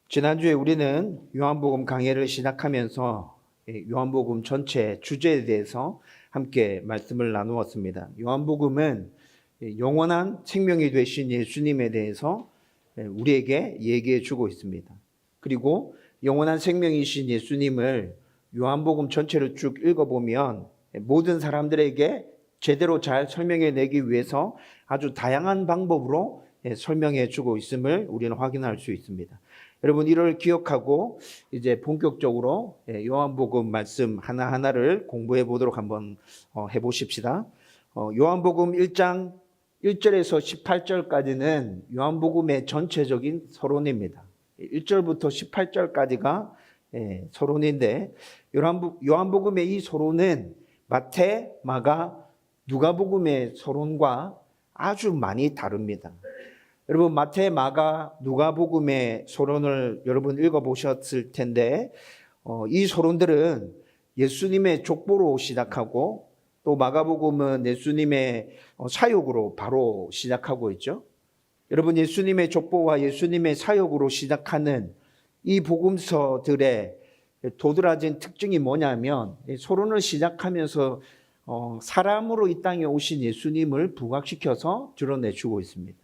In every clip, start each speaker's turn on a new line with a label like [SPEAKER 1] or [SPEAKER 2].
[SPEAKER 1] 지난주에 우리는 요한복음 강해를 시작하면서 요한복음 전체 주제에 대해서 함께 말씀을 나누었습니다. 요한복음은 영원한 생명이 되신 예수님에 대해서 우리에게 얘기해 주고 있습니다. 그리고 영원한 생명이신 예수님을 요한복음 전체를 쭉 읽어보면 모든 사람들에게 제대로 잘 설명해 내기 위해서 아주 다양한 방법으로 설명해 주고 있음을 우리는 확인할 수 있습니다. 여러분 이를 기억하고 이제 본격적으로 요한복음 말씀 하나하나를 공부해 보도록 한번 해보십시다. 요한복음 1장 1절에서 18절까지는 요한복음의 전체적인 서론입니다. 1절부터 18절까지가 서론인데 요한복음의 이 서론은 마태, 마가, 누가복음의 서론과 아주 많이 다릅니다. 여러분 마태, 마가, 누가복음의 서론을 여러분 읽어보셨을 텐데 이 서론들은 예수님의 족보로 시작하고 또 마가복음은 예수님의 사역으로 바로 시작하고 있죠. 여러분 예수님의 족보와 예수님의 사역으로 시작하는 이 복음서들의 도드라진 특징이 뭐냐면 서론을 시작하면서 사람으로 이 땅에 오신 예수님을 부각시켜서 드러내주고 있습니다.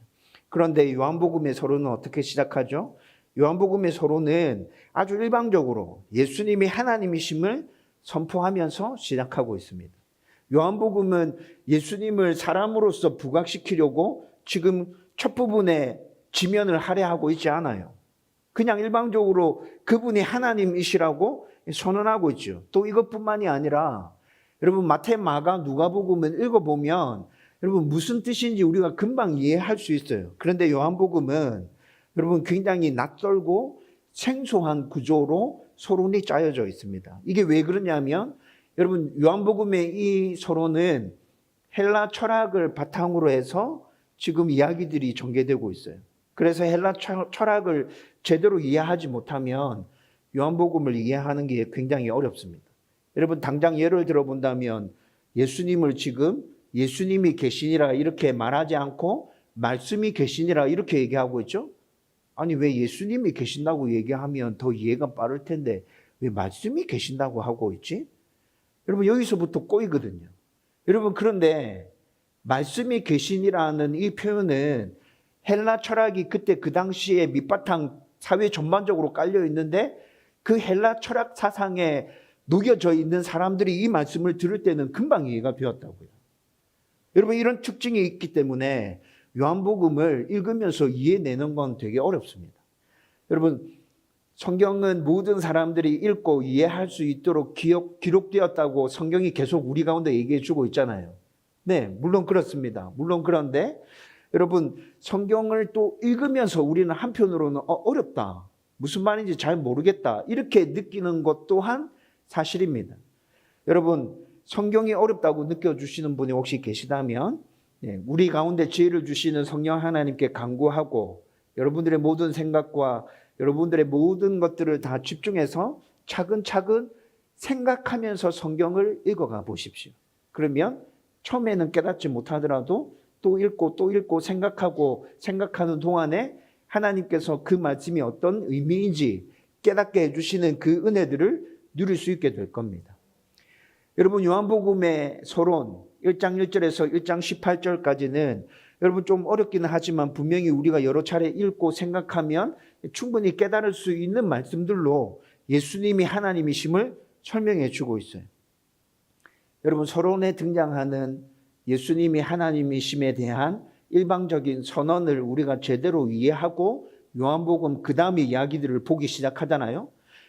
[SPEAKER 1] 그런데 요한복음의 서론은 어떻게 시작하죠? 요한복음의 서론은 아주 일방적으로 예수님이 하나님이심을 선포하면서 시작하고 있습니다. 요한복음은 예수님을 사람으로서 부각시키려고 지금 첫 부분에 지면을 할애하고 있지 않아요. 그냥 일방적으로 그분이 하나님이시라고 선언하고 있죠. 또 이것뿐만이 아니라 여러분 마태, 마가, 누가복음을 읽어보면 여러분 무슨 뜻인지 우리가 금방 이해할 수 있어요. 그런데 요한복음은 여러분 굉장히 낯설고 생소한 구조로 서론이 짜여져 있습니다. 이게 왜 그러냐면 여러분 요한복음의 이 서론은 헬라 철학을 바탕으로 해서 지금 이야기들이 전개되고 있어요. 그래서 헬라 철학을 제대로 이해하지 못하면 요한복음을 이해하는 게 굉장히 어렵습니다. 여러분 당장 예를 들어본다면 예수님을 지금 예수님이 계시니라 이렇게 말하지 않고 말씀이 계시니라 이렇게 얘기하고 있죠. 아니 왜 예수님이 계신다고 얘기하면 더 이해가 빠를 텐데 왜 말씀이 계신다고 하고 있지? 여러분 여기서부터 꼬이거든요. 여러분 그런데 말씀이 계시니라는 이 표현은 헬라 철학이 그때 그 당시에 밑바탕 사회 전반적으로 깔려 있는데 그 헬라 철학 사상에 녹여져 있는 사람들이 이 말씀을 들을 때는 금방 이해가 되었다고요. 여러분 이런 특징이 있기 때문에 요한복음을 읽으면서 이해내는 건 되게 어렵습니다. 여러분 성경은 모든 사람들이 읽고 이해할 수 있도록 기록되었다고 성경이 계속 우리 가운데 얘기해 주고 있잖아요. 네, 물론 그렇습니다. 물론 그런데 여러분 성경을 또 읽으면서 우리는 한편으로는 어렵다. 무슨 말인지 잘 모르겠다. 이렇게 느끼는 것 또한 사실입니다. 여러분 성경이 어렵다고 느껴주시는 분이 혹시 계시다면 우리 가운데 지혜를 주시는 성령 하나님께 간구하고 여러분들의 모든 생각과 여러분들의 모든 것들을 다 집중해서 차근차근 생각하면서 성경을 읽어가 보십시오. 그러면 처음에는 깨닫지 못하더라도 또 읽고 생각하고 생각하는 동안에 하나님께서 그 말씀이 어떤 의미인지 깨닫게 해주시는 그 은혜들을 누릴 수 있게 될 겁니다. 여러분 요한복음의 서론 1장 1절에서 1장 18절까지는 여러분 좀 어렵기는 하지만 분명히 우리가 여러 차례 읽고 생각하면 충분히 깨달을 수 있는 말씀들로 예수님이 하나님이심을 설명해 주고 있어요. 여러분 서론에 등장하는 예수님이 하나님이심에 대한 일방적인 선언을 우리가 제대로 이해하고 요한복음 그 다음에 이야기들을 보기 시작하잖아요.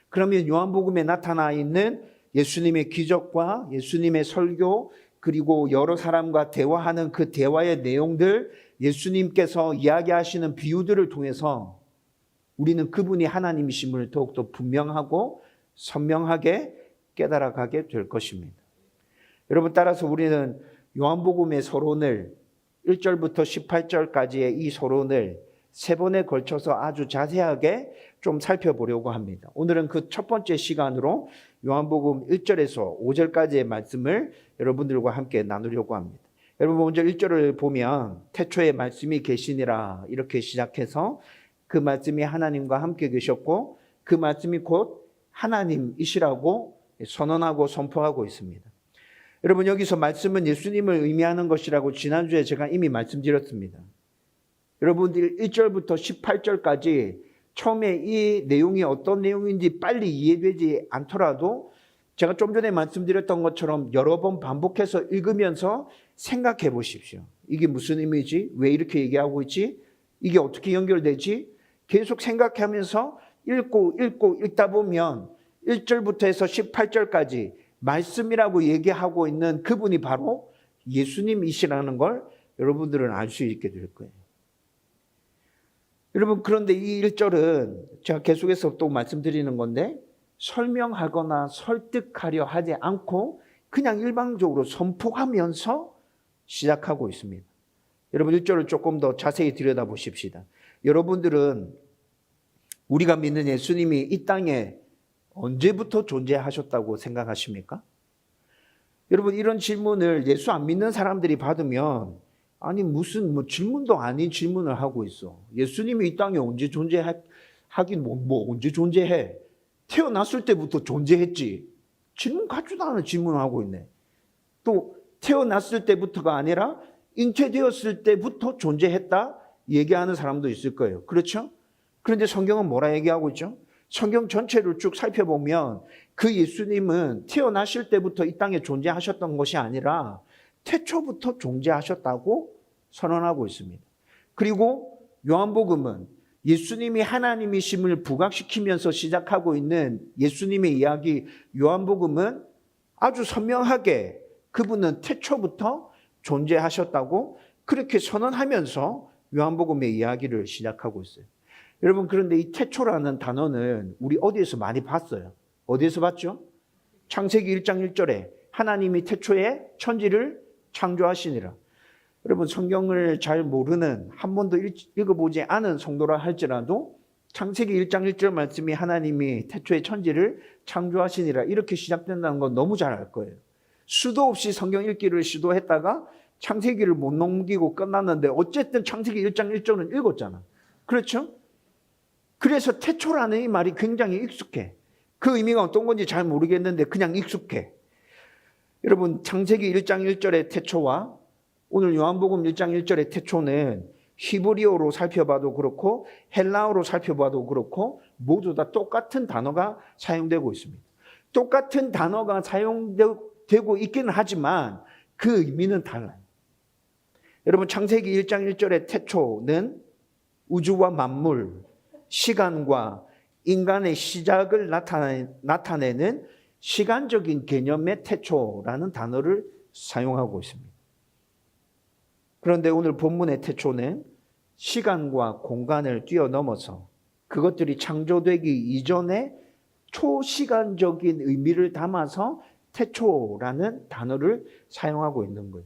[SPEAKER 1] 그러면 요한복음에 나타나 있는 예수님의 기적과 예수님의 설교 그리고 여러 사람과 대화하는 그 대화의 내용들 예수님께서 이야기하시는 비유들을 통해서 우리는 그분이 하나님이심을 더욱더 분명하고 선명하게 깨달아가게 될 것입니다. 여러분 따라서 우리는 요한복음의 서론을 1절부터 18절까지의 이 서론을 세 번에 걸쳐서 아주 자세하게 좀 살펴보려고 합니다. 오늘은 그 첫 번째 시간으로 요한복음 1절에서 5절까지의 말씀을 여러분들과 함께 나누려고 합니다. 여러분 먼저 1절을 보면 태초에 말씀이 계시니라 이렇게 시작해서 그 말씀이 하나님과 함께 계셨고 그 말씀이 곧 하나님이시라고 선언하고 선포하고 있습니다. 여러분, 여기서 말씀은 예수님을 의미하는 것이라고 지난주에 제가 이미 말씀드렸습니다. 여러분들 1절부터 18절까지 처음에 이 내용이 어떤 내용인지 빨리 이해되지 않더라도 제가 좀 전에 말씀드렸던 것처럼 여러 번 반복해서 읽으면서 생각해 보십시오. 이게 무슨 의미지? 왜 이렇게 얘기하고 있지? 이게 어떻게 연결되지? 계속 생각하면서 읽고 읽다 보면 1절부터 해서 18절까지 말씀이라고 얘기하고 있는 그분이 바로 예수님이시라는 걸 여러분들은 알 수 있게 될 거예요. 여러분, 그런데 이 1절은 제가 계속해서 또 말씀드리는 건데 설명하거나 설득하려 하지 않고 그냥 일방적으로 선포하면서 시작하고 있습니다. 여러분, 1절을 조금 더 자세히 들여다보십시다. 여러분들은 우리가 믿는 예수님이 이 땅에 언제부터 존재하셨다고 생각하십니까? 여러분, 이런 질문을 예수 안 믿는 사람들이 받으면 아니 무슨 질문도 아닌 질문을 하고 있어. 예수님이 이 땅에 언제 존재하긴 언제 존재해? 태어났을 때부터 존재했지. 질문 같지도 않은 질문을 하고 있네. 또 태어났을 때부터가 아니라 잉태되었을 때부터 존재했다 얘기하는 사람도 있을 거예요. 그렇죠? 그런데 성경은 뭐라 얘기하고 있죠? 성경 전체를 쭉 살펴보면 그 예수님은 태어나실 때부터 이 땅에 존재하셨던 것이 아니라 태초부터 존재하셨다고 선언하고 있습니다. 그리고 요한복음은 예수님이 하나님이심을 부각시키면서 시작하고 있는 예수님의 이야기, 요한복음은 아주 선명하게 그분은 태초부터 존재하셨다고 그렇게 선언하면서 요한복음의 이야기를 시작하고 있어요. 여러분, 그런데 이 태초라는 단어는 우리 어디에서 많이 봤어요? 어디에서 봤죠? 창세기 1장 1절에 하나님이 태초에 천지를 창조하시니라. 여러분, 성경을 잘 모르는, 한 번도 읽어보지 않은 성도라 할지라도 창세기 1장 1절 말씀이 하나님이 태초에 천지를 창조하시니라 이렇게 시작된다는 건 너무 잘 알 거예요. 수도 없이 성경 읽기를 시도했다가 창세기를 못 넘기고 끝났는데 어쨌든 창세기 1장 1절은 읽었잖아. 그렇죠? 그래서 태초라는 이 말이 굉장히 익숙해. 그 의미가 어떤 건지 잘 모르겠는데 그냥 익숙해. 여러분, 창세기 1장 1절의 태초와 오늘 요한복음 1장 1절의 태초는 히브리어로 살펴봐도 그렇고 헬라어로 살펴봐도 그렇고 모두 다 똑같은 단어가 사용되고 있습니다. 똑같은 단어가 사용되고 있기는 하지만 그 의미는 달라요. 여러분, 창세기 1장 1절의 태초는 우주와 만물, 시간과 인간의 시작을 나타내는 시간적인 개념의 태초라는 단어를 사용하고 있습니다. 그런데 오늘 본문의 태초는 시간과 공간을 뛰어넘어서 그것들이 창조되기 이전에 초시간적인 의미를 담아서 태초라는 단어를 사용하고 있는 거예요.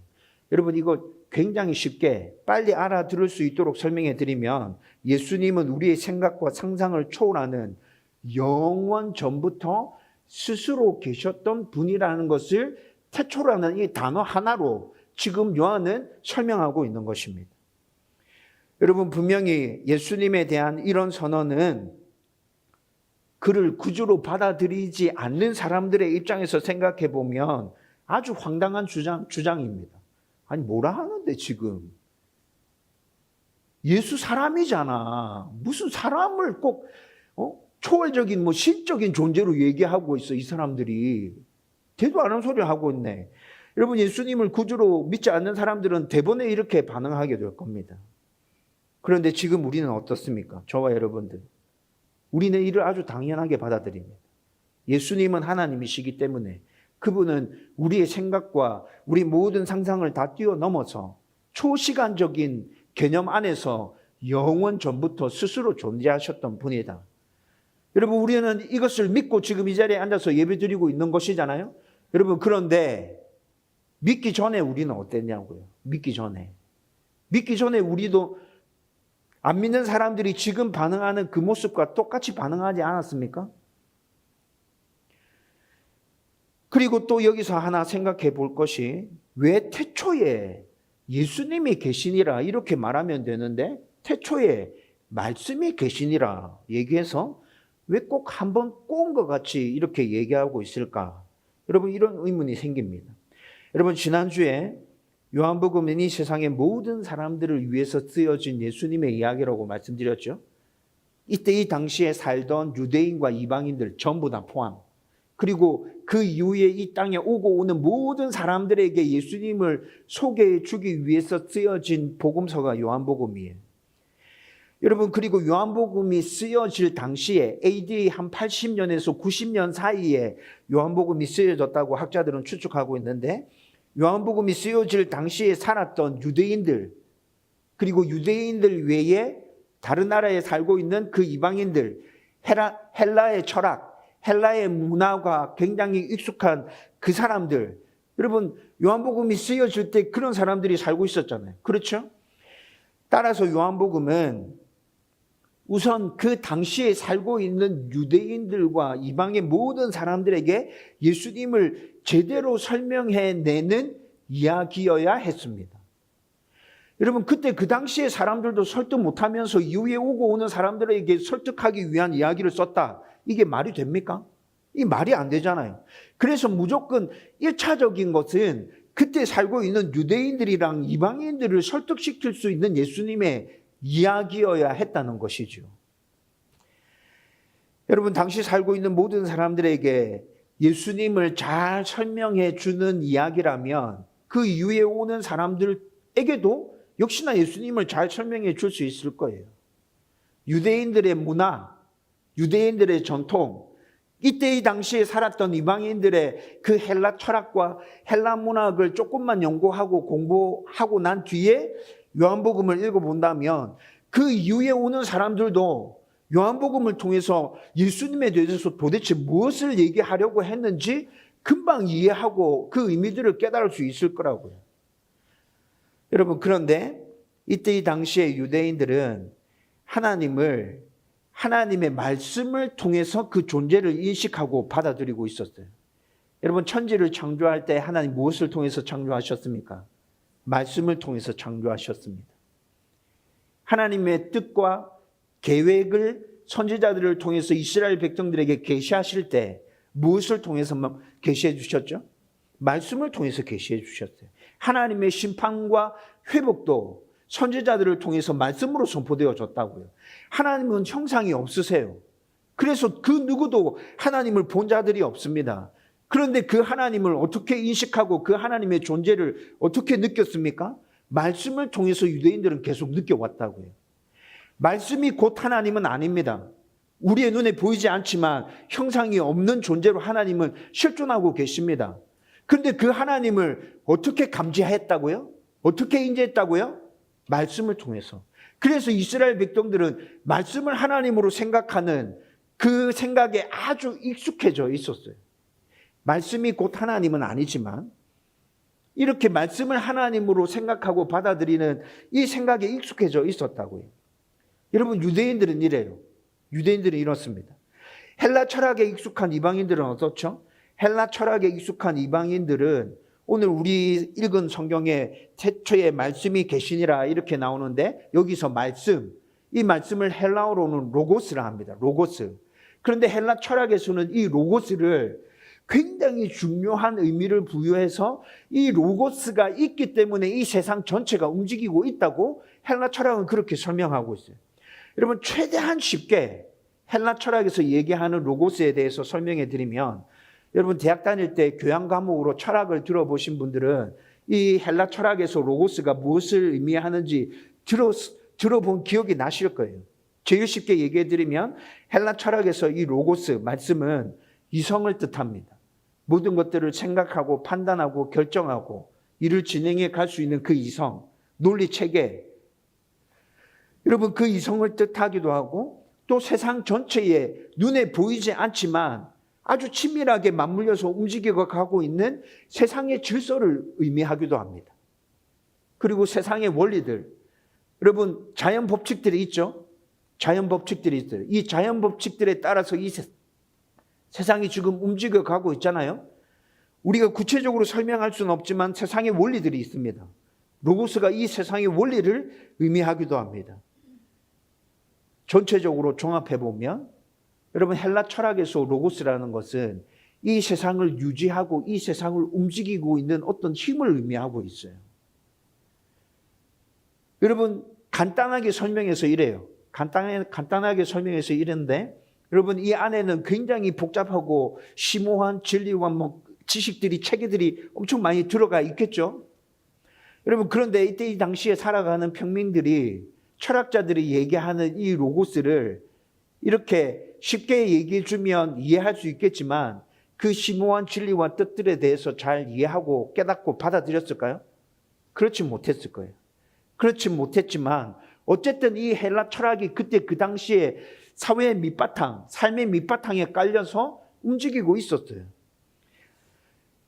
[SPEAKER 1] 여러분, 이거 굉장히 쉽게 빨리 알아들을 수 있도록 설명해 드리면 예수님은 우리의 생각과 상상을 초월하는 영원 전부터 스스로 계셨던 분이라는 것을 태초라는 이 단어 하나로 지금 요한은 설명하고 있는 것입니다. 여러분, 분명히 예수님에 대한 이런 선언은 그를 구주로 받아들이지 않는 사람들의 입장에서 생각해 보면 아주 황당한 주장입니다. 아니, 뭐라 하는데 지금? 예수 사람이잖아. 무슨 사람을 꼭 초월적인 신적인 존재로 얘기하고 있어, 이 사람들이. 대도 않은 소리를 하고 있네. 여러분, 예수님을 구주로 믿지 않는 사람들은 대번에 이렇게 반응하게 될 겁니다. 그런데 지금 우리는 어떻습니까? 저와 여러분들. 우리는 이를 아주 당연하게 받아들입니다. 예수님은 하나님이시기 때문에 그분은 우리의 생각과 우리 모든 상상을 다 뛰어넘어서 초시간적인 개념 안에서 영원 전부터 스스로 존재하셨던 분이다. 여러분, 우리는 이것을 믿고 지금 이 자리에 앉아서 예배드리고 있는 것이잖아요. 여러분, 그런데 믿기 전에 우리는 어땠냐고요. 믿기 전에 우리도 안 믿는 사람들이 지금 반응하는 그 모습과 똑같이 반응하지 않았습니까? 그리고 또 여기서 하나 생각해 볼 것이, 왜 태초에 예수님이 계시니라 이렇게 말하면 되는데 태초에 말씀이 계시니라 얘기해서 왜 꼭 한번 꼬은 것 같이 이렇게 얘기하고 있을까? 여러분, 이런 의문이 생깁니다. 여러분, 지난주에 요한복음은 이 세상의 모든 사람들을 위해서 쓰여진 예수님의 이야기라고 말씀드렸죠. 이때 이 당시에 살던 유대인과 이방인들 전부 다 포함, 그리고 그 이후에 이 땅에 오고 오는 모든 사람들에게 예수님을 소개해 주기 위해서 쓰여진 복음서가 요한복음이에요. 여러분, 그리고 요한복음이 쓰여질 당시에 AD 한 80년에서 90년 사이에 요한복음이 쓰여졌다고 학자들은 추측하고 있는데, 요한복음이 쓰여질 당시에 살았던 유대인들, 그리고 유대인들 외에 다른 나라에 살고 있는 그 이방인들, 헬라의 철학, 헬라의 문화가 굉장히 익숙한 그 사람들, 여러분, 요한복음이 쓰여질 때 그런 사람들이 살고 있었잖아요. 그렇죠? 따라서 요한복음은 우선 그 당시에 살고 있는 유대인들과 이방의 모든 사람들에게 예수님을 제대로 설명해내는 이야기여야 했습니다. 여러분, 그때 그 당시에 사람들도 설득 못하면서 이후에 오고 오는 사람들에게 설득하기 위한 이야기를 썼다. 이게 말이 됩니까? 이 말이 안 되잖아요. 그래서 무조건 1차적인 것은 그때 살고 있는 유대인들이랑 이방인들을 설득시킬 수 있는 예수님의 이야기여야 했다는 것이죠. 여러분, 당시 살고 있는 모든 사람들에게 예수님을 잘 설명해 주는 이야기라면 그 이후에 오는 사람들에게도 역시나 예수님을 잘 설명해 줄 수 있을 거예요. 유대인들의 문화, 유대인들의 전통, 이때 이 당시에 살았던 이방인들의 그 헬라 철학과 헬라 문학을 조금만 연구하고 공부하고 난 뒤에 요한복음을 읽어본다면 그 이후에 오는 사람들도 요한복음을 통해서 예수님에 대해서 도대체 무엇을 얘기하려고 했는지 금방 이해하고 그 의미들을 깨달을 수 있을 거라고요. 여러분, 그런데 이때 이 당시에 유대인들은 하나님의 말씀을 통해서 그 존재를 인식하고 받아들이고 있었어요. 여러분, 천지를 창조할 때 하나님 무엇을 통해서 창조하셨습니까? 말씀을 통해서 창조하셨습니다. 하나님의 뜻과 계획을 선지자들을 통해서 이스라엘 백성들에게 계시하실 때 무엇을 통해서 계시해 주셨죠? 말씀을 통해서 계시해 주셨어요. 하나님의 심판과 회복도 선지자들을 통해서 말씀으로 선포되어졌다고요. 하나님은 형상이 없으세요. 그래서 그 누구도 하나님을 본 자들이 없습니다. 그런데 그 하나님을 어떻게 인식하고 그 하나님의 존재를 어떻게 느꼈습니까? 말씀을 통해서 유대인들은 계속 느껴왔다고요. 말씀이 곧 하나님은 아닙니다. 우리의 눈에 보이지 않지만 형상이 없는 존재로 하나님은 실존하고 계십니다. 그런데 그 하나님을 어떻게 감지했다고요? 어떻게 인지했다고요? 말씀을 통해서. 그래서 이스라엘 백성들은 말씀을 하나님으로 생각하는 그 생각에 아주 익숙해져 있었어요. 말씀이 곧 하나님은 아니지만 이렇게 말씀을 하나님으로 생각하고 받아들이는 이 생각에 익숙해져 있었다고요. 여러분, 유대인들은 이래요. 유대인들은 이렇습니다. 헬라 철학에 익숙한 이방인들은 어떻죠? 헬라 철학에 익숙한 이방인들은 오늘 우리 읽은 성경에 태초에 말씀이 계시니라 이렇게 나오는데 여기서 말씀, 이 말씀을 헬라어로는 로고스라 합니다. 로고스. 그런데 헬라 철학에서는 이 로고스를 굉장히 중요한 의미를 부여해서 이 로고스가 있기 때문에 이 세상 전체가 움직이고 있다고 헬라 철학은 그렇게 설명하고 있어요. 여러분, 최대한 쉽게 헬라 철학에서 얘기하는 로고스에 대해서 설명해 드리면, 여러분 대학 다닐 때 교양 과목으로 철학을 들어보신 분들은 이 헬라 철학에서 로고스가 무엇을 의미하는지 들어본 기억이 나실 거예요. 제일 쉽게 얘기해 드리면 헬라 철학에서 이 로고스 말씀은 이성을 뜻합니다. 모든 것들을 생각하고 판단하고 결정하고 일을 진행해 갈 수 있는 그 이성, 논리 체계. 여러분, 그 이성을 뜻하기도 하고 또 세상 전체에 눈에 보이지 않지만 아주 친밀하게 맞물려서 움직이고 가고 있는 세상의 질서를 의미하기도 합니다. 그리고 세상의 원리들. 여러분, 자연 법칙들이 있죠? 자연 법칙들이 있어요. 이 자연 법칙들에 따라서 이 세상이 지금 움직여 가고 있잖아요. 우리가 구체적으로 설명할 수는 없지만 세상의 원리들이 있습니다. 로고스가 이 세상의 원리를 의미하기도 합니다. 전체적으로 종합해 보면 여러분 헬라 철학에서 로고스라는 것은 이 세상을 유지하고 이 세상을 움직이고 있는 어떤 힘을 의미하고 있어요. 여러분 간단하게 설명해서 이래요. 간단하게 설명해서 이랬는데 여러분 이 안에는 굉장히 복잡하고 심오한 진리와 지식들이 체계들이 엄청 많이 들어가 있겠죠. 여러분 그런데 이때 이 당시에 살아가는 평민들이 철학자들이 얘기하는 이 로고스를 이렇게 쉽게 얘기해 주면 이해할 수 있겠지만 그 심오한 진리와 뜻들에 대해서 잘 이해하고 깨닫고 받아들였을까요? 그렇지 못했을 거예요. 그렇지 못했지만 어쨌든 이 헬라 철학이 그때 그 당시에 사회의 밑바탕, 삶의 밑바탕에 깔려서 움직이고 있었어요.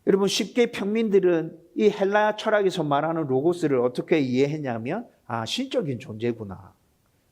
[SPEAKER 1] 여러분 쉽게 평민들은 이 헬라 철학에서 말하는 로고스를 어떻게 이해했냐면 신적인 존재구나.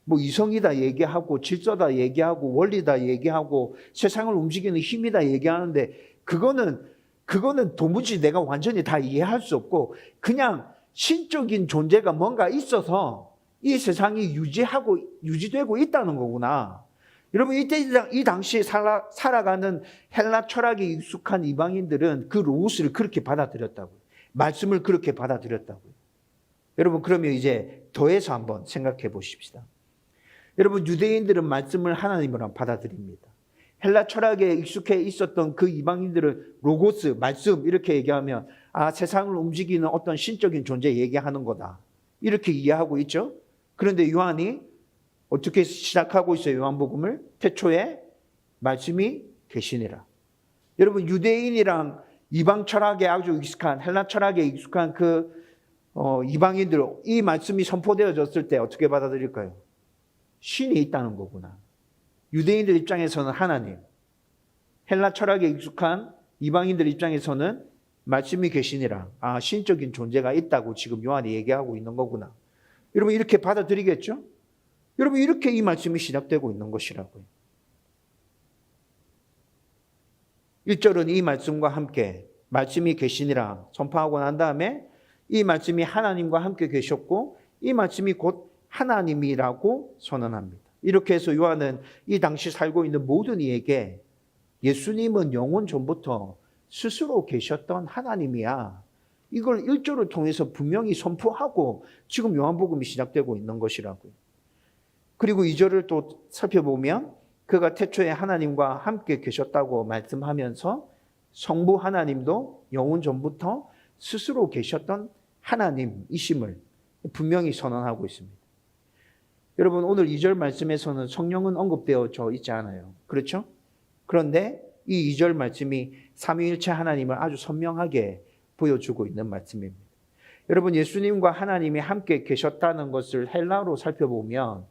[SPEAKER 1] 뭐 이성이다 얘기하고 질서다 얘기하고 원리다 얘기하고 세상을 움직이는 힘이다 얘기하는데 그거는 도무지 내가 완전히 다 이해할 수 없고 그냥 신적인 존재가 뭔가 있어서 이 세상이 유지되고 있다는 거구나. 여러분 이때 이 당시에 살아가는 헬라 철학에 익숙한 이방인들은 그 로고스를 그렇게 받아들였다고요. 말씀을 그렇게 받아들였다고요. 여러분 그러면 이제 더해서 한번 생각해 보십시다. 여러분 유대인들은 말씀을 하나님으로 받아들입니다. 헬라 철학에 익숙해 있었던 그 이방인들은 로고스, 말씀 이렇게 얘기하면 세상을 움직이는 어떤 신적인 존재 얘기하는 거다. 이렇게 이해하고 있죠. 그런데 요한이 어떻게 시작하고 있어요? 요한복음을 태초에 말씀이 계시니라. 여러분 유대인이랑 이방 철학에 아주 익숙한 헬라 철학에 익숙한 그 이방인들 이 말씀이 선포되어졌을 때 어떻게 받아들일까요? 신이 있다는 거구나. 유대인들 입장에서는 하나님, 헬라 철학에 익숙한 이방인들 입장에서는 말씀이 계시니라. 신적인 존재가 있다고 지금 요한이 얘기하고 있는 거구나. 여러분 이렇게 받아들이겠죠? 여러분 이렇게 이 말씀이 시작되고 있는 것이라고요. 1절은 이 말씀과 함께 말씀이 계시니라 선포하고 난 다음에 이 말씀이 하나님과 함께 계셨고 이 말씀이 곧 하나님이라고 선언합니다. 이렇게 해서 요한은 이 당시 살고 있는 모든 이에게 예수님은 영원 전부터 스스로 계셨던 하나님이야. 이걸 1절을 통해서 분명히 선포하고 지금 요한복음이 시작되고 있는 것이라고요. 그리고 2절을 또 살펴보면 그가 태초에 하나님과 함께 계셨다고 말씀하면서 성부 하나님도 영원 전부터 스스로 계셨던 하나님이심을 분명히 선언하고 있습니다. 여러분 오늘 2절 말씀에서는 성령은 언급되어져 있지 않아요. 그렇죠? 그런데 이 2절 말씀이 삼위일체 하나님을 아주 선명하게 보여주고 있는 말씀입니다. 여러분 예수님과 하나님이 함께 계셨다는 것을 헬라어로 살펴보면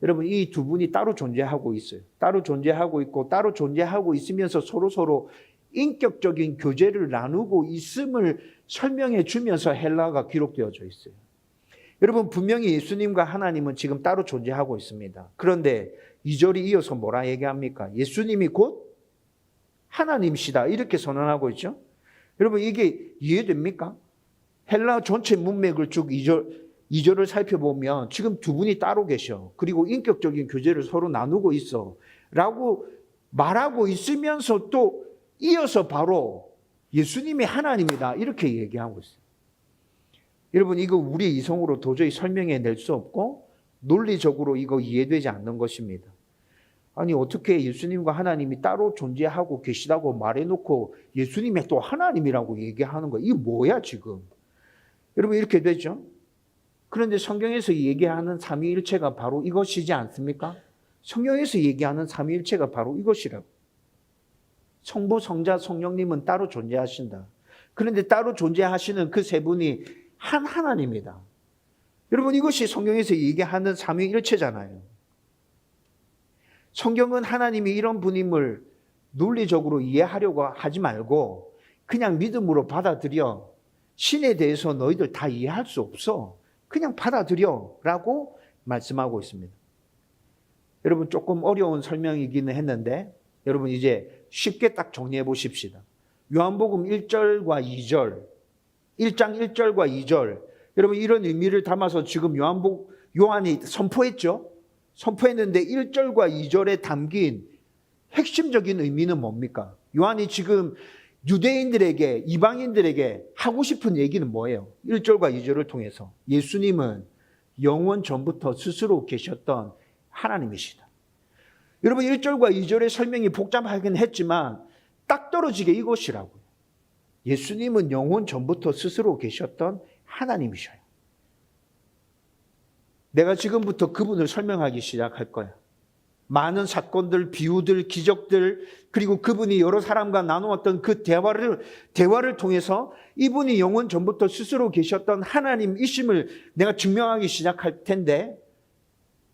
[SPEAKER 1] 여러분 이 두 분이 따로 존재하고 있어요. 따로 존재하고 있고 따로 존재하고 있으면서 서로 인격적인 교제를 나누고 있음을 설명해 주면서 헬라어가 기록되어져 있어요. 여러분 분명히 예수님과 하나님은 지금 따로 존재하고 있습니다. 그런데 2절이 이어서 뭐라 얘기합니까? 예수님이 곧 하나님이시다 이렇게 선언하고 있죠. 여러분 이게 이해됩니까? 헬라 전체 문맥을 쭉 2절을 살펴보면 지금 두 분이 따로 계셔. 그리고 인격적인 교제를 서로 나누고 있어. 라고 말하고 있으면서 또 이어서 바로 예수님이 하나님이다 이렇게 얘기하고 있어요. 여러분 이거 우리 이성으로 도저히 설명해 낼 수 없고 논리적으로 이거 이해되지 않는 것입니다. 아니 어떻게 예수님과 하나님이 따로 존재하고 계시다고 말해놓고 예수님이 또 하나님이라고 얘기하는 거야. 이게 뭐야 지금. 여러분 이렇게 되죠. 그런데 성경에서 얘기하는 삼위일체가 바로 이것이지 않습니까? 성경에서 얘기하는 삼위일체가 바로 이것이라고. 성부, 성자, 성령님은 따로 존재하신다. 그런데 따로 존재하시는 그 세 분이 한 하나님이다. 여러분 이것이 성경에서 얘기하는 삼위일체잖아요. 성경은 하나님이 이런 분임을 논리적으로 이해하려고 하지 말고 그냥 믿음으로 받아들여. 신에 대해서 너희들 다 이해할 수 없어. 그냥 받아들여 라고 말씀하고 있습니다. 여러분 조금 어려운 설명이기는 했는데 여러분 이제 쉽게 딱 정리해 보십시다. 요한복음 1절과 2절 1장 1절과 2절 여러분 이런 의미를 담아서 지금 요한이 선포했죠. 선포했는데 1절과 2절에 담긴 핵심적인 의미는 뭡니까? 요한이 지금 유대인들에게, 이방인들에게 하고 싶은 얘기는 뭐예요? 1절과 2절을 통해서 예수님은 영원 전부터 스스로 계셨던 하나님이시다. 여러분 1절과 2절의 설명이 복잡하긴 했지만 딱 떨어지게 이것이라고요. 예수님은 영원 전부터 스스로 계셨던 하나님이셔요. 내가 지금부터 그분을 설명하기 시작할 거야. 많은 사건들, 비유들, 기적들, 그리고 그분이 여러 사람과 나누었던 그 대화를 통해서 이분이 영원 전부터 스스로 계셨던 하나님이심을 내가 증명하기 시작할 텐데,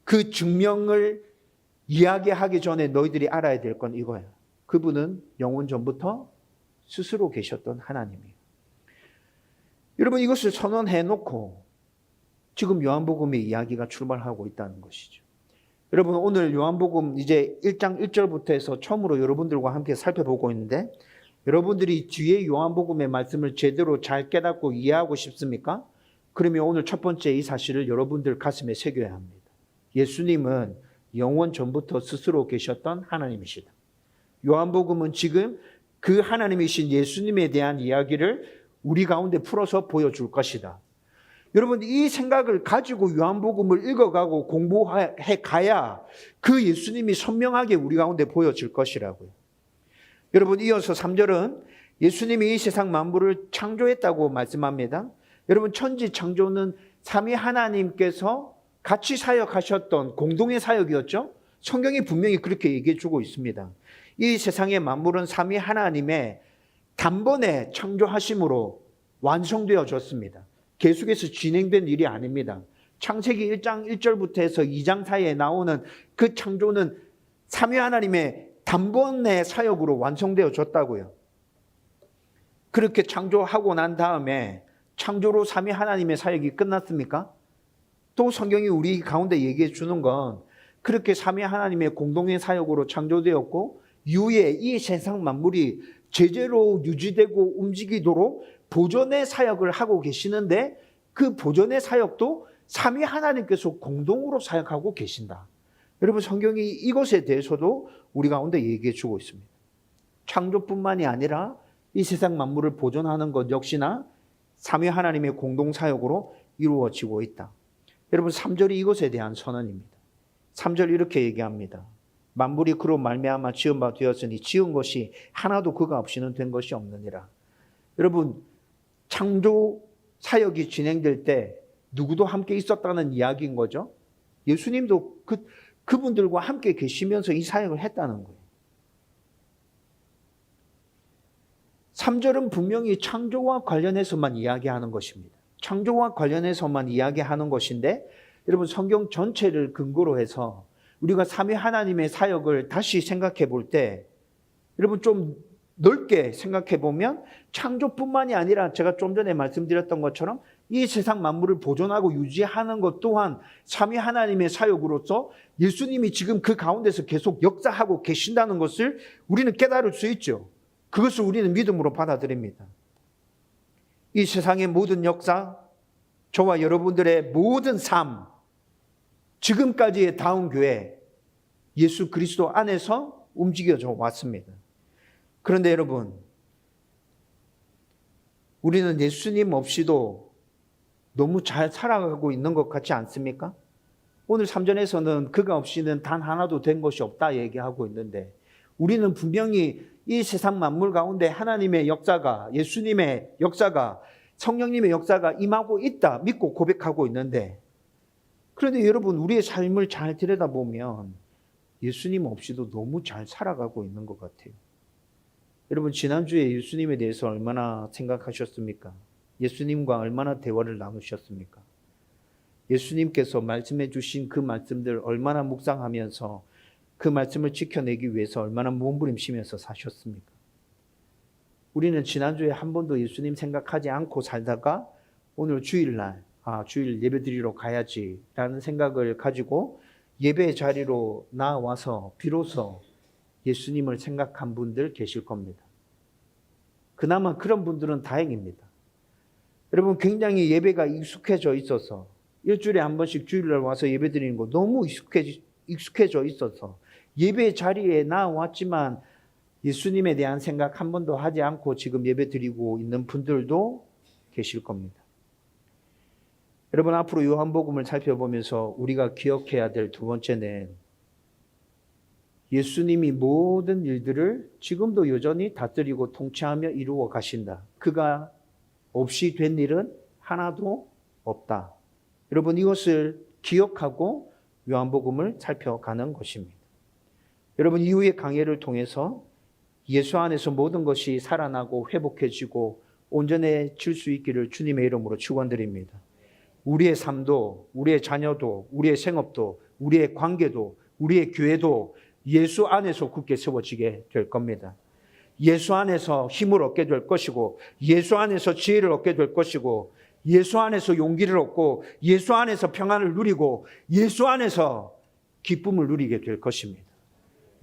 [SPEAKER 1] 그 증명을 이야기하기 전에 너희들이 알아야 될 건 이거야. 그분은 영원 전부터 스스로 계셨던 하나님이에요. 여러분 이것을 선언해 놓고 지금 요한복음의 이야기가 출발하고 있다는 것이죠. 여러분 오늘 요한복음 이제 1장 1절부터 해서 처음으로 여러분들과 함께 살펴보고 있는데, 여러분들이 뒤에 요한복음의 말씀을 제대로 잘 깨닫고 이해하고 싶습니까? 그러면 오늘 첫 번째 이 사실을 여러분들 가슴에 새겨야 합니다. 예수님은 영원 전부터 스스로 계셨던 하나님이시다. 요한복음은 지금 그 하나님이신 예수님에 대한 이야기를 우리 가운데 풀어서 보여줄 것이다. 여러분 이 생각을 가지고 요한복음을 읽어가고 공부해 가야 그 예수님이 선명하게 우리 가운데 보여질 것이라고요. 여러분 이어서 3절은 예수님이 이 세상 만물을 창조했다고 말씀합니다. 여러분 천지 창조는 삼위 하나님께서 같이 사역하셨던 공동의 사역이었죠. 성경이 분명히 그렇게 얘기해 주고 있습니다. 이 세상의 만물은 삼위 하나님의 단번에 창조하심으로 완성되어졌습니다. 계속해서 진행된 일이 아닙니다. 창세기 1장 1절부터 해서 2장 사이에 나오는 그 창조는 삼위 하나님의 단번에 사역으로 완성되어졌다고요. 그렇게 창조하고 난 다음에 창조로 삼위 하나님의 사역이 끝났습니까? 또 성경이 우리 가운데 얘기해 주는 건 그렇게 삼위 하나님의 공동의 사역으로 창조되었고 이후에 이 세상 만물이 제대로 유지되고 움직이도록 보존의 사역을 하고 계시는데, 그 보존의 사역도 삼위 하나님께서 공동으로 사역하고 계신다. 여러분 성경이 이것에 대해서도 우리 가운데 얘기해 주고 있습니다. 창조뿐만이 아니라 이 세상 만물을 보존하는 것 역시나 삼위 하나님의 공동 사역으로 이루어지고 있다. 여러분 3절이 이것에 대한 선언입니다. 3절 이렇게 얘기합니다. 만물이 그로 말미암아 지은 바 되었으니 지은 것이 하나도 그가 없이는 된 것이 없느니라. 여러분 창조 사역이 진행될 때 누구도 함께 있었다는 이야기인 거죠. 예수님도 그분들과 함께 계시면서 이 사역을 했다는 거예요. 3절은 분명히 창조와 관련해서만 이야기하는 것입니다. 창조와 관련해서만 이야기하는 것인데, 여러분 성경 전체를 근거로 해서 우리가 삼위 하나님의 사역을 다시 생각해 볼 때, 여러분 좀 넓게 생각해 보면 창조뿐만이 아니라 제가 좀 전에 말씀드렸던 것처럼 이 세상 만물을 보존하고 유지하는 것 또한 삼위 하나님의 사역으로서 예수님이 지금 그 가운데서 계속 역사하고 계신다는 것을 우리는 깨달을 수 있죠. 그것을 우리는 믿음으로 받아들입니다. 이 세상의 모든 역사, 저와 여러분들의 모든 삶, 지금까지의 다운 교회, 예수 그리스도 안에서 움직여져 왔습니다. 그런데 여러분, 우리는 예수님 없이도 너무 잘 살아가고 있는 것 같지 않습니까? 오늘 3절에서는 그가 없이는 단 하나도 된 것이 없다 얘기하고 있는데, 우리는 분명히 이 세상 만물 가운데 하나님의 역사가, 예수님의 역사가, 성령님의 역사가 임하고 있다 믿고 고백하고 있는데, 그런데 여러분 우리의 삶을 잘 들여다보면 예수님 없이도 너무 잘 살아가고 있는 것 같아요. 여러분 지난주에 예수님에 대해서 얼마나 생각하셨습니까? 예수님과 얼마나 대화를 나누셨습니까? 예수님께서 말씀해 주신 그 말씀들 얼마나 묵상하면서 그 말씀을 지켜내기 위해서 얼마나 몸부림치면서 사셨습니까? 우리는 지난주에 한 번도 예수님 생각하지 않고 살다가 오늘 주일날 주일 예배 드리러 가야지라는 생각을 가지고 예배 자리로 나와서 비로소 예수님을 생각한 분들 계실 겁니다. 그나마 그런 분들은 다행입니다. 여러분 굉장히 예배가 익숙해져 있어서 일주일에 한 번씩 주일날 와서 예배 드리는 거 너무 익숙해져 있어서 예배 자리에 나왔지만 예수님에 대한 생각 한 번도 하지 않고 지금 예배 드리고 있는 분들도 계실 겁니다. 여러분, 앞으로 요한복음을 살펴보면서 우리가 기억해야 될 두 번째는 예수님이 모든 일들을 지금도 여전히 다스리고 통치하며 이루어 가신다. 그가 없이 된 일은 하나도 없다. 여러분, 이것을 기억하고 요한복음을 살펴가는 것입니다. 여러분, 이후의 강해를 통해서 예수 안에서 모든 것이 살아나고 회복해지고 온전해질 수 있기를 주님의 이름으로 축원드립니다. 우리의 삶도, 우리의 자녀도, 우리의 생업도, 우리의 관계도, 우리의 교회도 예수 안에서 굳게 세워지게 될 겁니다. 예수 안에서 힘을 얻게 될 것이고, 예수 안에서 지혜를 얻게 될 것이고, 예수 안에서 용기를 얻고, 예수 안에서 평안을 누리고, 예수 안에서 기쁨을 누리게 될 것입니다.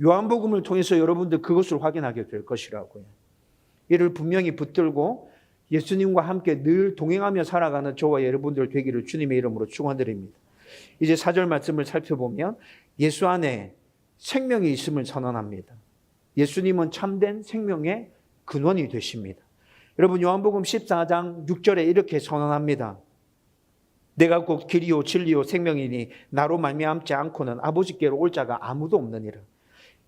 [SPEAKER 1] 요한복음을 통해서 여러분들 그것을 확인하게 될 것이라고요. 이를 분명히 붙들고 예수님과 함께 늘 동행하며 살아가는 저와 여러분들 되기를 주님의 이름으로 축원드립니다. 이제 4절 말씀을 살펴보면 예수 안에 생명이 있음을 선언합니다. 예수님은 참된 생명의 근원이 되십니다. 여러분, 요한복음 14장 6절에 이렇게 선언합니다. 내가 곧 길이요 진리요 생명이니 나로 말미암지 않고는 아버지께로 올 자가 아무도 없느니라.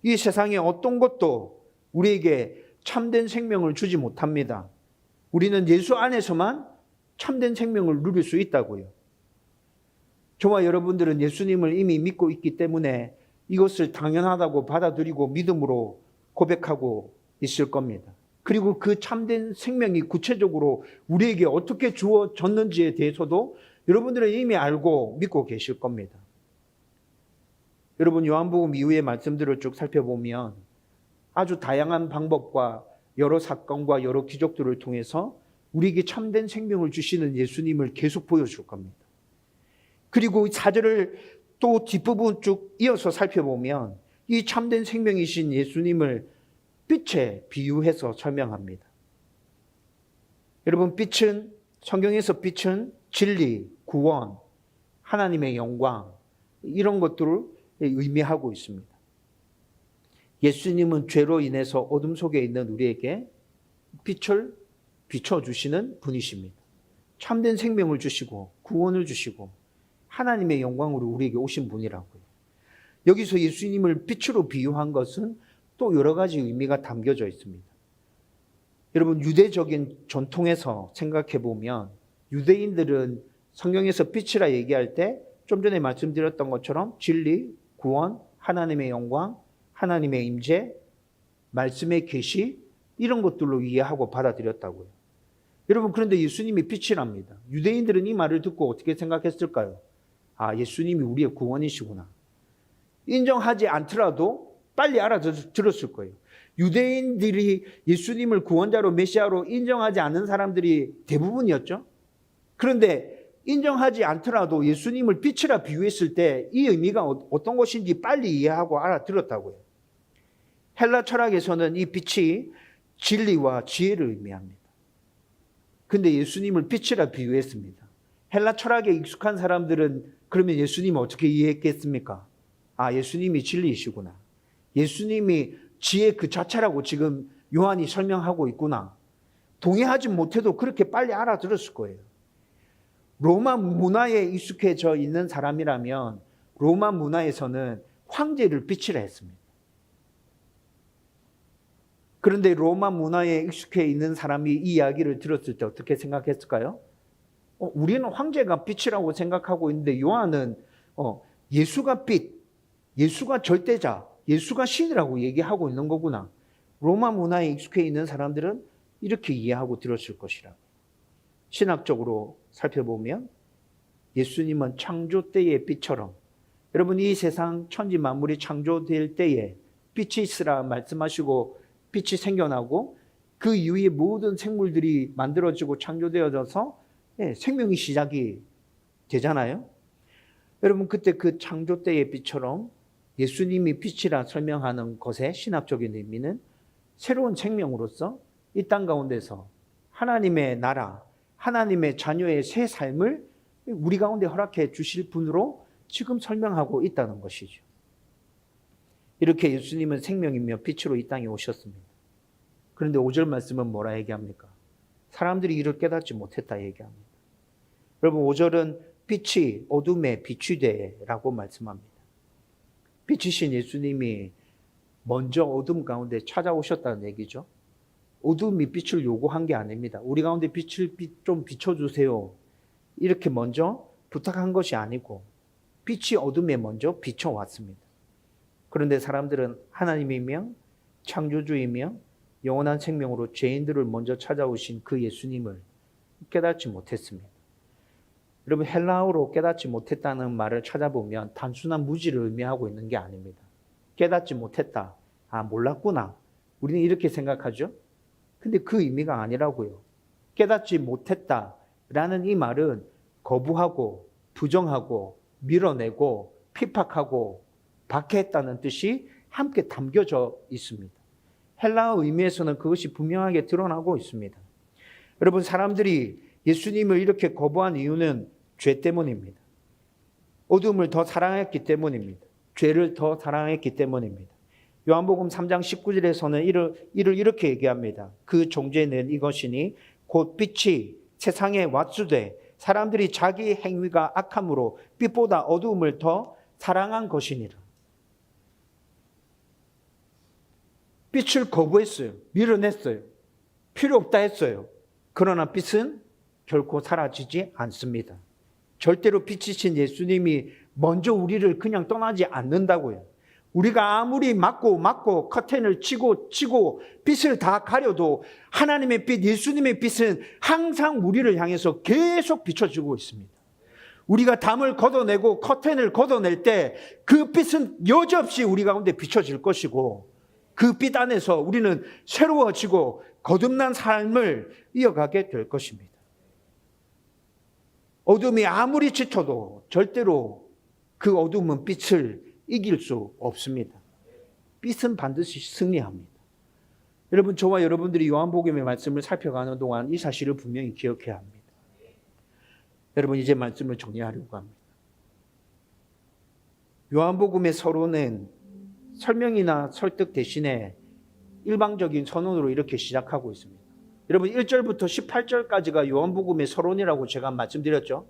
[SPEAKER 1] 이 세상에 어떤 것도 우리에게 참된 생명을 주지 못합니다. 우리는 예수 안에서만 참된 생명을 누릴 수 있다고요. 저와 여러분들은 예수님을 이미 믿고 있기 때문에 이것을 당연하다고 받아들이고 믿음으로 고백하고 있을 겁니다. 그리고 그 참된 생명이 구체적으로 우리에게 어떻게 주어졌는지에 대해서도 여러분들은 이미 알고 믿고 계실 겁니다. 여러분, 요한복음 이후의 말씀들을 쭉 살펴보면 아주 다양한 방법과 여러 사건과 여러 기적들을 통해서 우리에게 참된 생명을 주시는 예수님을 계속 보여줄 겁니다. 그리고 4절을 또 뒷부분 쭉 이어서 살펴보면 이 참된 생명이신 예수님을 빛에 비유해서 설명합니다. 여러분, 빛은, 성경에서 빛은 진리, 구원, 하나님의 영광, 이런 것들을 의미하고 있습니다. 예수님은 죄로 인해서 어둠 속에 있는 우리에게 빛을 비춰주시는 분이십니다. 참된 생명을 주시고 구원을 주시고 하나님의 영광으로 우리에게 오신 분이라고요. 여기서 예수님을 빛으로 비유한 것은 또 여러 가지 의미가 담겨져 있습니다. 여러분, 유대적인 전통에서 생각해 보면 유대인들은 성경에서 빛이라 얘기할 때 좀 전에 말씀드렸던 것처럼 진리, 구원, 하나님의 영광, 하나님의 임재, 말씀의 계시, 이런 것들로 이해하고 받아들였다고요. 여러분, 그런데 예수님이 빛이랍니다. 유대인들은 이 말을 듣고 어떻게 생각했을까요? 아, 예수님이 우리의 구원이시구나. 인정하지 않더라도 빨리 알아들었을 거예요. 유대인들이 예수님을 구원자로 메시아로 인정하지 않는 사람들이 대부분이었죠. 그런데 인정하지 않더라도 예수님을 빛이라 비유했을 때 이 의미가 어떤 것인지 빨리 이해하고 알아들었다고요. 헬라 철학에서는 이 빛이 진리와 지혜를 의미합니다. 근데 예수님을 빛이라 비유했습니다. 헬라 철학에 익숙한 사람들은 그러면 예수님을 어떻게 이해했겠습니까? 아, 예수님이 진리이시구나. 예수님이 지혜 그 자체라고 지금 요한이 설명하고 있구나. 동의하지 못해도 그렇게 빨리 알아들었을 거예요. 로마 문화에 익숙해져 있는 사람이라면 로마 문화에서는 황제를 빛이라 했습니다. 그런데 로마 문화에 익숙해 있는 사람이 이 이야기를 들었을 때 어떻게 생각했을까요? 우리는 황제가 빛이라고 생각하고 있는데 요한은 예수가 빛, 예수가 절대자, 예수가 신이라고 얘기하고 있는 거구나. 로마 문화에 익숙해 있는 사람들은 이렇게 이해하고 들었을 것이라고. 신학적으로 살펴보면 예수님은 창조 때의 빛처럼, 여러분, 이 세상 천지 만물이 창조될 때에 빛이 있으라 말씀하시고 빛이 생겨나고 그 이후에 모든 생물들이 만들어지고 창조되어져서 생명이 시작이 되잖아요. 여러분, 그때 그 창조 때의 빛처럼 예수님이 빛이라 설명하는 것의 신학적인 의미는 새로운 생명으로서 이 땅 가운데서 하나님의 나라, 하나님의 자녀의 새 삶을 우리 가운데 허락해 주실 분으로 지금 설명하고 있다는 것이죠. 이렇게 예수님은 생명이며 빛으로 이 땅에 오셨습니다. 그런데 5절 말씀은 뭐라 얘기합니까? 사람들이 이를 깨닫지 못했다 얘기합니다. 여러분 5절은 빛이 어둠에 비추되라고 말씀합니다. 빛이신 예수님이 먼저 어둠 가운데 찾아오셨다는 얘기죠. 어둠이 빛을 요구한 게 아닙니다. 우리 가운데 빛을 좀 비춰주세요. 이렇게 먼저 부탁한 것이 아니고 빛이 어둠에 먼저 비춰왔습니다. 그런데 사람들은 하나님이며 창조주이며 영원한 생명으로 죄인들을 먼저 찾아오신 그 예수님을 깨닫지 못했습니다. 여러분 헬라어로 깨닫지 못했다는 말을 찾아보면 단순한 무지를 의미하고 있는 게 아닙니다. 깨닫지 못했다. 아 몰랐구나. 우리는 이렇게 생각하죠. 근데 그 의미가 아니라고요. 깨닫지 못했다라는 이 말은 거부하고 부정하고 밀어내고 핍박하고 박해했다는 뜻이 함께 담겨져 있습니다. 헬라어 의미에서는 그것이 분명하게 드러나고 있습니다. 여러분 사람들이 예수님을 이렇게 거부한 이유는 죄 때문입니다. 어둠을 더 사랑했기 때문입니다. 죄를 더 사랑했기 때문입니다. 요한복음 3장 19절에서는 이를 이렇게 얘기합니다. 그 종죄는 이것이니 곧 빛이 세상에 왔으되 사람들이 자기 행위가 악함으로 빛보다 어두움을 더 사랑한 것이니라. 빛을 거부했어요. 밀어냈어요. 필요 없다 했어요. 그러나 빛은 결코 사라지지 않습니다. 절대로 빛이신 예수님이 먼저 우리를 그냥 떠나지 않는다고요. 우리가 아무리 막고 커튼을 치고 빛을 다 가려도 하나님의 빛, 예수님의 빛은 항상 우리를 향해서 계속 비춰주고 있습니다. 우리가 담을 걷어내고 커튼을 걷어낼 때 그 빛은 여지없이 우리 가운데 비춰질 것이고 그 빛 안에서 우리는 새로워지고 거듭난 삶을 이어가게 될 것입니다. 어둠이 아무리 짙어도 절대로 그 어둠은 빛을 이길 수 없습니다. 빛은 반드시 승리합니다. 여러분 저와 여러분들이 요한복음의 말씀을 살펴가는 동안 이 사실을 분명히 기억해야 합니다. 여러분 이제 말씀을 정리하려고 합니다. 요한복음의 서론은 설명이나 설득 대신에 일방적인 선언으로 이렇게 시작하고 있습니다. 여러분 1절부터 18절까지가 요한복음의 서론이라고 제가 말씀드렸죠.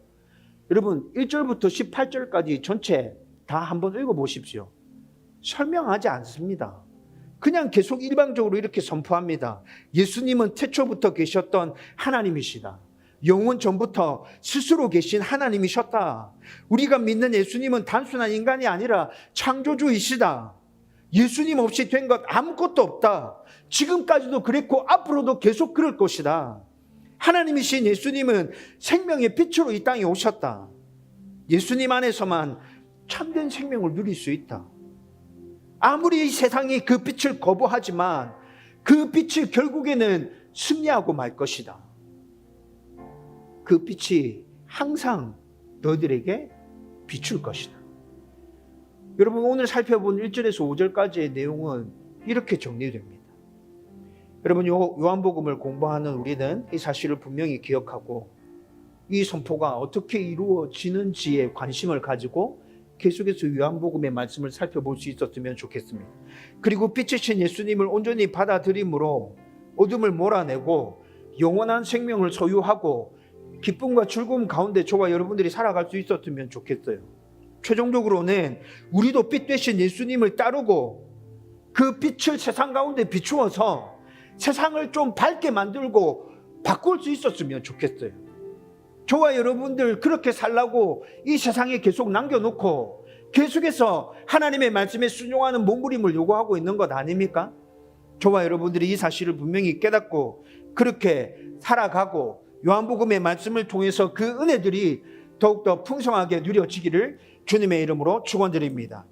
[SPEAKER 1] 여러분 1절부터 18절까지 전체 다 한번 읽어보십시오. 설명하지 않습니다. 그냥 계속 일방적으로 이렇게 선포합니다. 예수님은 태초부터 계셨던 하나님이시다. 영원 전부터 스스로 계신 하나님이셨다. 우리가 믿는 예수님은 단순한 인간이 아니라 창조주이시다. 예수님 없이 된 것 아무것도 없다. 지금까지도 그랬고 앞으로도 계속 그럴 것이다. 하나님이신 예수님은 생명의 빛으로 이 땅에 오셨다. 예수님 안에서만 참된 생명을 누릴 수 있다. 아무리 이 세상이 그 빛을 거부하지만 그 빛이 결국에는 승리하고 말 것이다. 그 빛이 항상 너희들에게 비출 것이다. 여러분 오늘 살펴본 1절에서 5절까지의 내용은 이렇게 정리됩니다. 여러분 요한복음을 공부하는 우리는 이 사실을 분명히 기억하고 이 선포가 어떻게 이루어지는지에 관심을 가지고 계속해서 요한복음의 말씀을 살펴볼 수 있었으면 좋겠습니다. 그리고 빛이신 예수님을 온전히 받아들임으로 어둠을 몰아내고 영원한 생명을 소유하고 기쁨과 즐거움 가운데 저와 여러분들이 살아갈 수 있었으면 좋겠어요. 최종적으로는 우리도 빛 되신 예수님을 따르고 그 빛을 세상 가운데 비추어서 세상을 좀 밝게 만들고 바꿀 수 있었으면 좋겠어요. 저와 여러분들 그렇게 살라고 이 세상에 계속 남겨놓고 계속해서 하나님의 말씀에 순종하는 몸부림을 요구하고 있는 것 아닙니까? 저와 여러분들이 이 사실을 분명히 깨닫고 그렇게 살아가고 요한복음의 말씀을 통해서 그 은혜들이 더욱더 풍성하게 누려지기를 주님의 이름으로 축원드립니다.